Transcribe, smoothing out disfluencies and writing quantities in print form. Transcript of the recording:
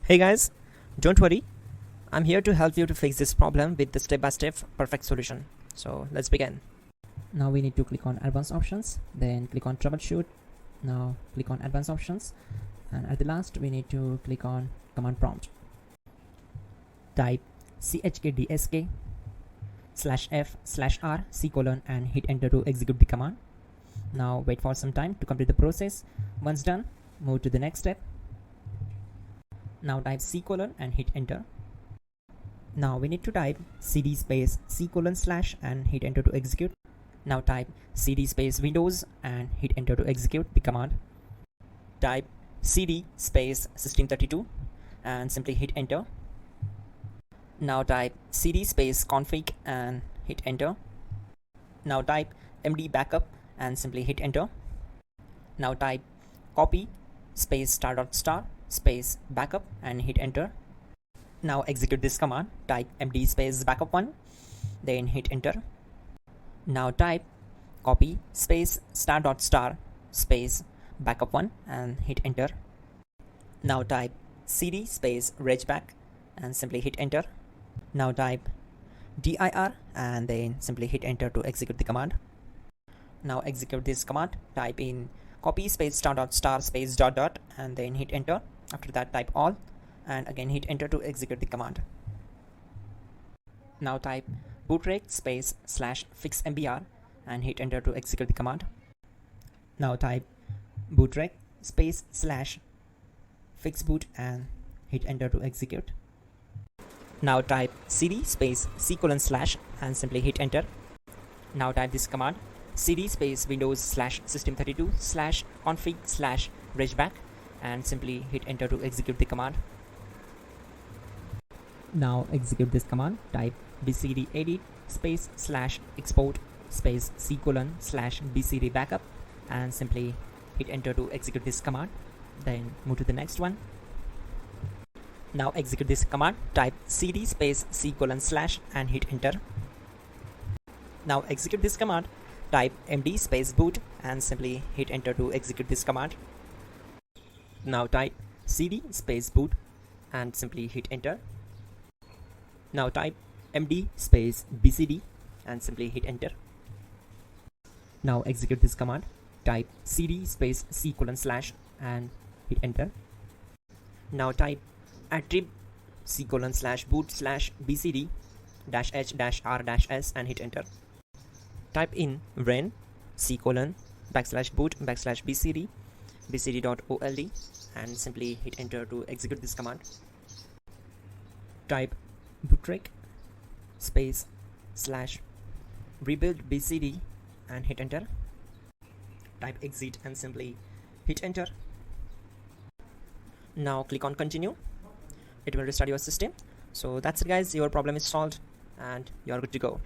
Hey guys, don't worry, I'm here to help you to fix this problem with the step-by-step perfect solution. So let's begin. Now we need to click on advanced options, then click on troubleshoot. Now click on advanced options, and at the last we need to click on command prompt. Type chkdsk/f/r:" and hit enter to execute the command. Now wait for some time to complete the process. Once done, move to the next step. Now type C:" and hit enter. Now we need to type cd space C:/ and hit enter to execute. Now type cd space Windows and hit enter to execute the command. Type cd space System32 and simply hit enter. Now type cd space config and hit enter. Now type md backup and simply hit enter. Now type copy space *** space backup and hit enter. Now execute this command. Type md space backup1, then hit enter. Now type copy space *** space backup1 and hit enter. Now type cd space regback and simply hit enter. Now type dir and then simply hit enter to execute the command. Now execute this command. Type in copy space *** space ... and then hit enter. After that type all and again hit enter to execute the command. Now type bootrec space /fixmbr and hit enter to execute the command. Now type bootrec space /fixboot and hit enter to execute. Now type cd space C:/ and simply hit enter. Now type this command cd space Windows /System32 /config /regback and simply hit enter to execute the command. Now execute this command. Type bcd edit space /export space C:/ /bcd backup and simply hit enter to execute this command. Then move to the next one. Now execute this command. Type cd space C:/ and hit enter. Now execute this command. Type md space boot and simply hit enter to execute this command. Now type cd space boot and simply hit enter. Now type md space bcd and simply hit enter. Now execute this command. Type cd space C:/ and hit enter. Now type attrib C:/boot/bcd -h-r-s and hit enter. Type in ren C:/boot/bcd bcd.old and simply hit enter to execute this command. Type bootrec space /rebuild bcd and hit enter. Type exit and simply hit enter. Now click on continue. It will restart your system. So that's it guys, your problem is solved and you're good to go.